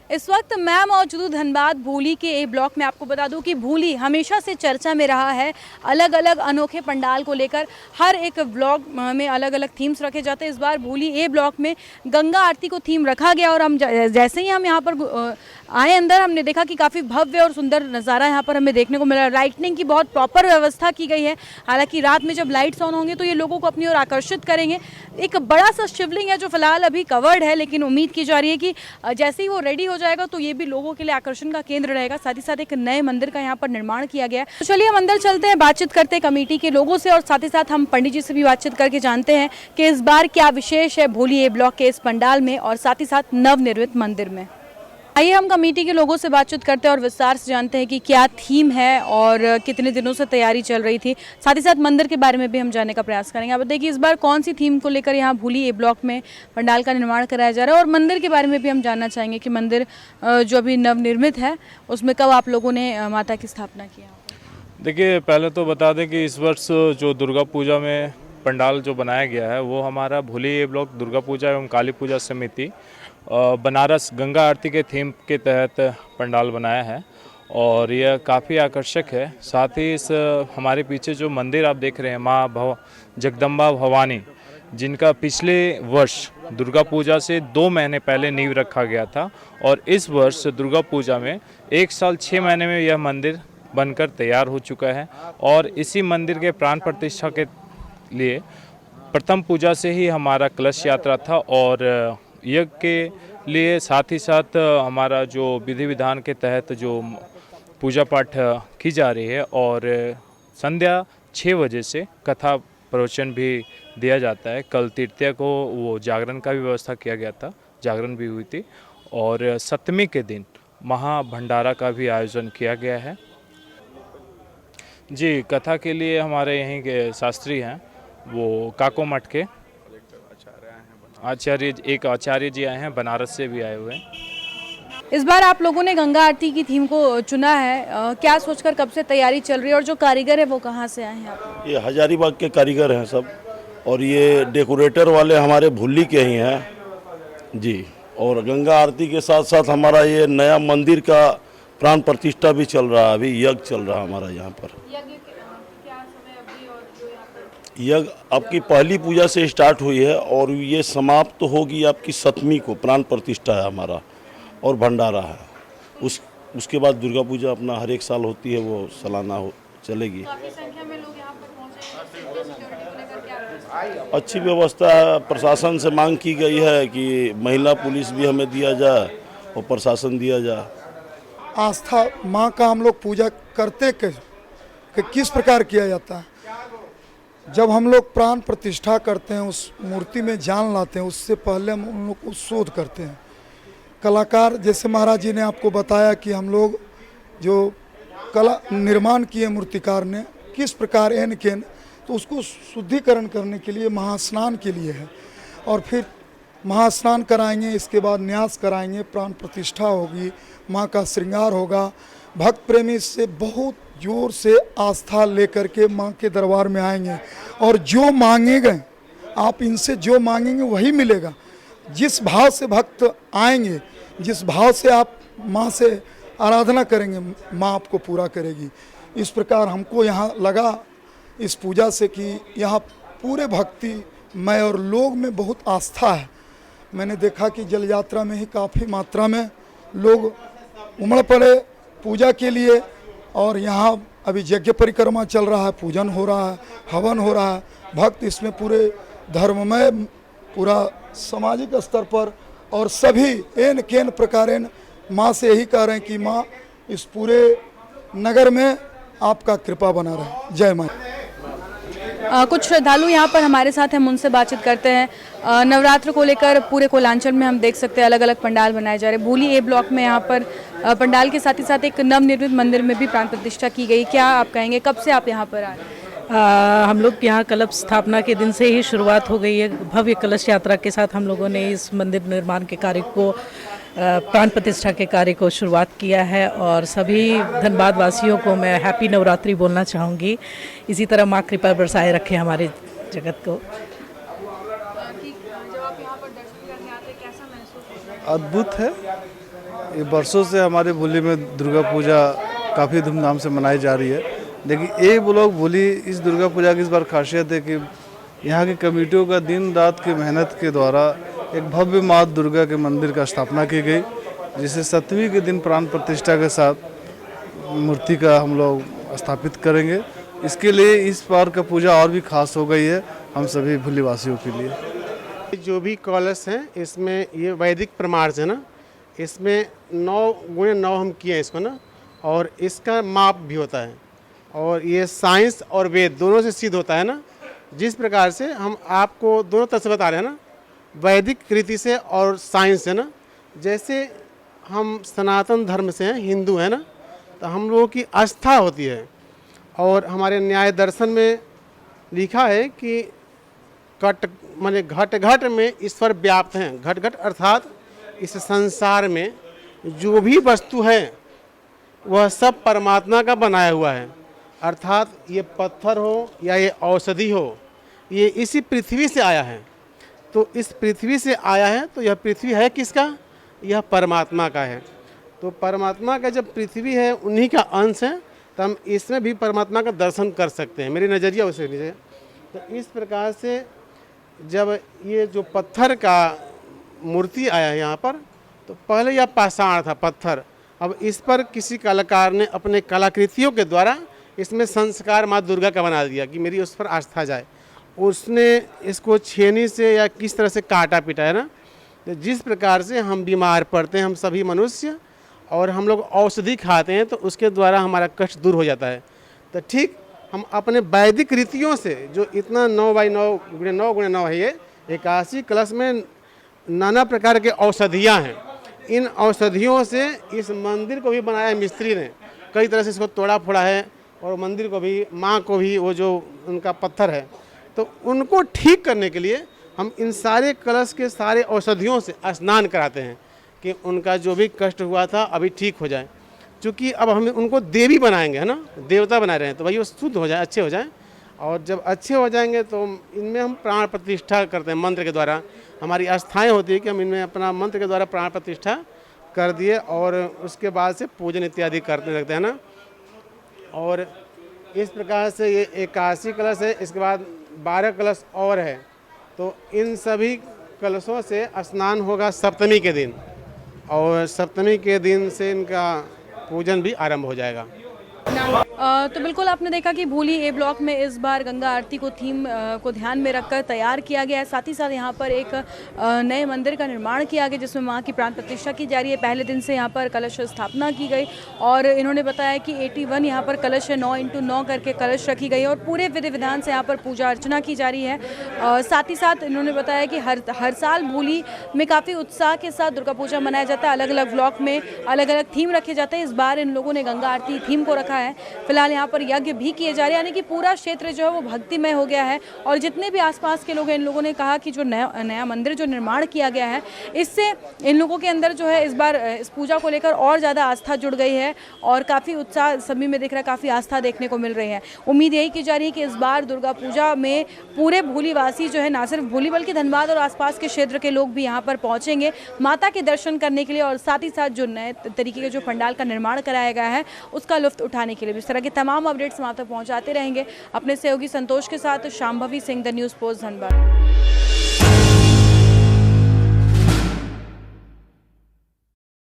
इस वक्त मैं मौजूद हूँ धनबाद भूली के ए ब्लॉक में। आपको बता दूं कि भूली हमेशा से चर्चा में रहा है अलग अलग अनोखे पंडाल को लेकर। हर एक ब्लॉक में अलग अलग थीम्स रखे जाते हैं। इस बार भूली ए ब्लॉक में गंगा आरती को थीम रखा गया और हम जैसे ही हम यहाँ पर आए अंदर, हमने देखा कि काफ़ी भव्य और सुंदर नज़ारा यहाँ पर हमें देखने को मिला। लाइटनिंग की बहुत प्रॉपर व्यवस्था की गई है। हालांकि रात में जब लाइट्स ऑन होंगे तो ये लोगों को अपनी ओर आकर्षित करेंगे। एक बड़ा सा शिवलिंग है जो फिलहाल अभी कवर्ड है, लेकिन उम्मीद की जा रही है कि जैसे ही वो रेडी हो जाएगा तो ये भी लोगों के लिए आकर्षण का केंद्र रहेगा। साथ ही साथ एक नए मंदिर का यहाँ पर निर्माण किया गया है। तो चलिए हम अंदर चलते हैं, बातचीत करते हैं कमेटी के लोगों से और साथ ही साथ हम पंडित जी से भी बातचीत करके जानते हैं कि इस बार क्या विशेष है भूली ए ब्लॉक के इस पंडाल में और साथ ही साथ नवनिर्मित मंदिर में। आइए हम कमेटी के लोगों से बातचीत करते हैं और विस्तार से जानते हैं कि क्या थीम है और कितने दिनों से तैयारी चल रही थी। साथ ही साथ मंदिर के बारे में भी हम जानने का प्रयास करेंगे। आप बताइए कि इस बार कौन सी थीम को लेकर यहाँ भूली ए ब्लॉक में पंडाल का निर्माण कराया जा रहा है और मंदिर के बारे में भी हम जानना चाहेंगे कि मंदिर जो अभी नवनिर्मित है उसमें कब आप लोगों ने माता की स्थापना किया। देखिए, पहले तो बता दें कि इस वर्ष जो दुर्गा पूजा में पंडाल जो बनाया गया है वो हमारा भूली ए ब्लॉक दुर्गा पूजा एवं काली पूजा समिति बनारस गंगा आरती के थीम के तहत पंडाल बनाया है और यह काफ़ी आकर्षक है। साथ ही इस हमारे पीछे जो मंदिर आप देख रहे हैं माँ जगदम्बा भवानी, जिनका पिछले वर्ष दुर्गा पूजा से 2 महीने पहले नींव रखा गया था और इस वर्ष दुर्गा पूजा में 1 साल 6 महीने में यह मंदिर बनकर तैयार हो चुका है। और इसी मंदिर के प्राण प्रतिष्ठा के लिए प्रथम पूजा से ही हमारा कलश यात्रा था और यज्ञ के लिए साथ ही साथ हमारा जो विधि विधान के तहत जो पूजा पाठ की जा रही है और संध्या 6 बजे से कथा प्रवचन भी दिया जाता है। कल तृतीया को वो जागरण का भी व्यवस्था किया गया था, जागरण भी हुई थी और सप्तमी के दिन महाभंडारा का भी आयोजन किया गया है। जी, कथा के लिए हमारे यहीं के शास्त्री हैं, वो काको मठ के आचार्य जी आए हैं, बनारस से भी आए हुए हैं। इस बार आप लोगों ने गंगा आरती की थीम को चुना है, क्या सोचकर कब से तैयारी चल रही है और जो कारीगर है वो कहाँ से आए हैं आप? ये हजारीबाग के कारीगर हैं सब और ये डेकोरेटर वाले हमारे भुल्ली के ही हैं जी। और गंगा आरती के साथ साथ हमारा ये नया मंदिर का प्राण प्रतिष्ठा भी चल रहा है, अभी यज्ञ चल रहा है हमारा यहाँ पर। यज्ञ आपकी पहली पूजा से स्टार्ट हुई है और ये समाप्त तो होगी आपकी 7वीं को। प्राण प्रतिष्ठा है हमारा और भंडारा है। उसके बाद दुर्गा पूजा अपना हर एक साल होती है, वो सालाना चलेगी। अच्छी व्यवस्था है, प्रशासन से मांग की गई है कि महिला पुलिस भी हमें दिया जाए और प्रशासन दिया जाए। आस्था माँ का हम लोग पूजा करते कि किस प्रकार किया जाता है। जब हम लोग प्राण प्रतिष्ठा करते हैं, उस मूर्ति में जान लाते हैं, उससे पहले हम उन लोग को शोध करते हैं। कलाकार जैसे महाराज जी ने आपको बताया कि हम लोग जो कला निर्माण किए मूर्तिकार ने किस प्रकार एन केन, तो उसको शुद्धिकरण करने के लिए महास्नान के लिए है और फिर महास्नान कराएंगे। इसके बाद न्यास कराएंगे, प्राण प्रतिष्ठा होगी, माँ का श्रृंगार होगा। भक्त प्रेमी से बहुत जोर से आस्था लेकर के माँ के दरबार में आएंगे और जो मांगेंगे आप इनसे, जो मांगेंगे वही मिलेगा। जिस भाव से भक्त आएंगे, जिस भाव से आप माँ से आराधना करेंगे, माँ आपको पूरा करेगी। इस प्रकार हमको यहाँ लगा इस पूजा से कि यहाँ पूरे भक्ति मय और लोग में बहुत आस्था है। मैंने देखा कि जल यात्रा में ही काफ़ी मात्रा में लोग उमड़ पड़े पूजा के लिए और यहाँ अभी यज्ञ परिक्रमा चल रहा है, पूजन हो रहा है, हवन हो रहा है। भक्त इसमें पूरे धर्ममय, पूरा सामाजिक स्तर पर और सभी एन केन प्रकारेण माँ से यही कह रहे हैं कि माँ इस पूरे नगर में आपका कृपा बना रहे। जय माँ। कुछ श्रद्धालु यहाँ पर हमारे साथ हैं, उनसे बातचीत करते हैं। नवरात्र को लेकर पूरे कोलांचल में हम देख सकते हैं अलग अलग पंडाल बनाए जा रहे हैं। भूली ए ब्लॉक में यहाँ पर पंडाल के साथ ही साथ एक नवनिर्मित मंदिर में भी प्राण प्रतिष्ठा की गई। क्या आप कहेंगे, कब से आप यहाँ पर आ रहे हैं? हम लोग यहाँ कलश स्थापना के दिन से ही शुरुआत हो गई है। भव्य कलश यात्रा के साथ हम लोगों ने इस मंदिर निर्माण के कार्य को, प्राण प्रतिष्ठा के कार्य को शुरुआत किया है और सभी धनबाद वासियों को मैं हैप्पी नवरात्रि बोलना चाहूँगी। इसी तरह माँ कृपा बरसाए रखे हमारे जगत को। अद्भुत है, ये बरसों से हमारे भूली में दुर्गा पूजा काफ़ी धूमधाम से मनाई जा रही है। लेकिन एक ब्लॉक भूली इस दुर्गा पूजा की इस बार खासियत है कि यहाँ की कमेटियों का दिन रात की मेहनत के द्वारा एक भव्य माँ दुर्गा के मंदिर का स्थापना की गई, जिसे 7वीं के दिन प्राण प्रतिष्ठा के साथ मूर्ति का हम लोग स्थापित करेंगे। इसके लिए इस बार का पूजा और भी खास हो गई है हम सभी भूलीवासियों के लिए। जो भी कलश हैं इसमें ये वैदिक प्रमाण से ना, इसमें 9x9 हम किए हैं इसको ना, और इसका माप भी होता है और ये साइंस और वेद दोनों से सिद्ध होता है ना। जिस प्रकार से हम आपको दोनों तरह से बता रहे हैं ना, वैदिक रीति से और साइंस से ना। जैसे हम सनातन धर्म से हैं, हिंदू हैं ना, तो हम लोगों की आस्था होती है और हमारे न्याय दर्शन में लिखा है कि कट माने घट घट में ईश्वर व्याप्त हैं। घट घट अर्थात इस संसार में जो भी वस्तु है वह सब परमात्मा का बनाया हुआ है। अर्थात ये पत्थर हो या ये औषधि हो, ये इसी पृथ्वी से आया है। तो इस पृथ्वी से आया है तो यह पृथ्वी है किसका? यह परमात्मा का है। तो परमात्मा का जब पृथ्वी है, उन्हीं का अंश है, तो हम इसमें भी परमात्मा का दर्शन कर सकते हैं। मेरी नज़रिया उसे लीजिए। तो इस प्रकार से जब ये जो पत्थर का मूर्ति आया है यहाँ पर, तो पहले यह पाषाण था, पत्थर। अब इस पर किसी कलाकार ने अपने कलाकृतियों के द्वारा इसमें संस्कार माँ दुर्गा का बना दिया कि मेरी उस पर आस्था जाए। उसने इसको छेनी से या किस तरह से काटा पीटा है ना। तो जिस प्रकार से हम बीमार पड़ते हैं, हम सभी मनुष्य, और हम लोग औषधि खाते हैं तो उसके द्वारा हमारा कष्ट दूर हो जाता है। तो ठीक हम अपने वैदिक रीतियों से जो इतना 9x9 है, ये 81 कलश में नाना प्रकार के औषधियाँ हैं। इन औषधियों से इस मंदिर को भी बनाया मिस्त्री ने, कई तरह से इसको तोड़ा फोड़ा है, और मंदिर को भी, माँ को भी, वो जो उनका पत्थर है, तो उनको ठीक करने के लिए हम इन सारे कलश के सारे औषधियों से स्नान कराते हैं कि उनका जो भी कष्ट हुआ था अभी ठीक हो जाए। क्योंकि अब हम उनको देवी बनाएंगे, है ना, देवता बना रहे हैं, तो भाई वो शुद्ध हो जाए, अच्छे हो जाए। और जब अच्छे हो जाएंगे तो इनमें हम प्राण प्रतिष्ठा करते हैं मंत्र के द्वारा। हमारी आस्थाएँ होती है कि हम इनमें अपना मंत्र के द्वारा प्राण प्रतिष्ठा कर दिए और उसके बाद से पूजन इत्यादि करने लगते हैं ना। और इस प्रकार से ये 81 कलश है। इसके बाद 12 कलश और है। तो इन सभी कलशों से स्नान होगा सप्तमी के दिन, और सप्तमी के दिन से इनका पूजन भी आरंभ हो जाएगा। तो बिल्कुल आपने देखा कि भूली ए ब्लॉक में इस बार गंगा आरती को थीम को ध्यान में रखकर तैयार किया गया है। साथ ही साथ यहाँ पर एक नए मंदिर का निर्माण किया गया जिसमें माँ की प्राण प्रतिष्ठा की जा रही है। पहले दिन से यहाँ पर कलश स्थापना की गई और इन्होंने बताया कि 81 यहाँ पर कलश है, 9x9 करके कलश रखी गई और पूरे विधि विधान से यहाँ पर पूजा अर्चना की जा रही है। साथ ही साथ इन्होंने बताया कि हर साल भूली में काफ़ी उत्साह के साथ दुर्गा पूजा मनाया जाता है। अलग अलग ब्लॉक में अलग अलग थीम रखे जाते हैं। इस बार इन लोगों ने गंगा आरती थीम को रखा है। फिलहाल यहाँ पर यज्ञ भी किए जा रहे हैं, यानी कि पूरा क्षेत्र जो है वो भक्तिमय हो गया है। और जितने भी आसपास के लोग हैं, इन लोगों ने कहा कि जो नया मंदिर जो निर्माण किया गया है, इससे इन लोगों के अंदर जो है इस बार इस पूजा को लेकर और ज़्यादा आस्था जुड़ गई है और काफ़ी उत्साह सभी में दिख रहा है, काफ़ी आस्था देखने को मिल रही है। उम्मीद यही की जा रही है कि इस बार दुर्गा पूजा में पूरे भूलीवासी जो है, ना सिर्फ भूली बल्कि धनबाद और आसपास के क्षेत्र के लोग भी यहाँ पर पहुँचेंगे माता के दर्शन करने के लिए और साथ ही साथ जो नए तरीके के जो पंडाल का निर्माण कराया गया है उसका लुत्फ उठाने के लिए। इस तरह के तमाम अपडेट्स हम आप तक पहुँचाते रहेंगे। अपने सहयोगी संतोष के साथ Shambhavi Singh, the news post, Dhanbad.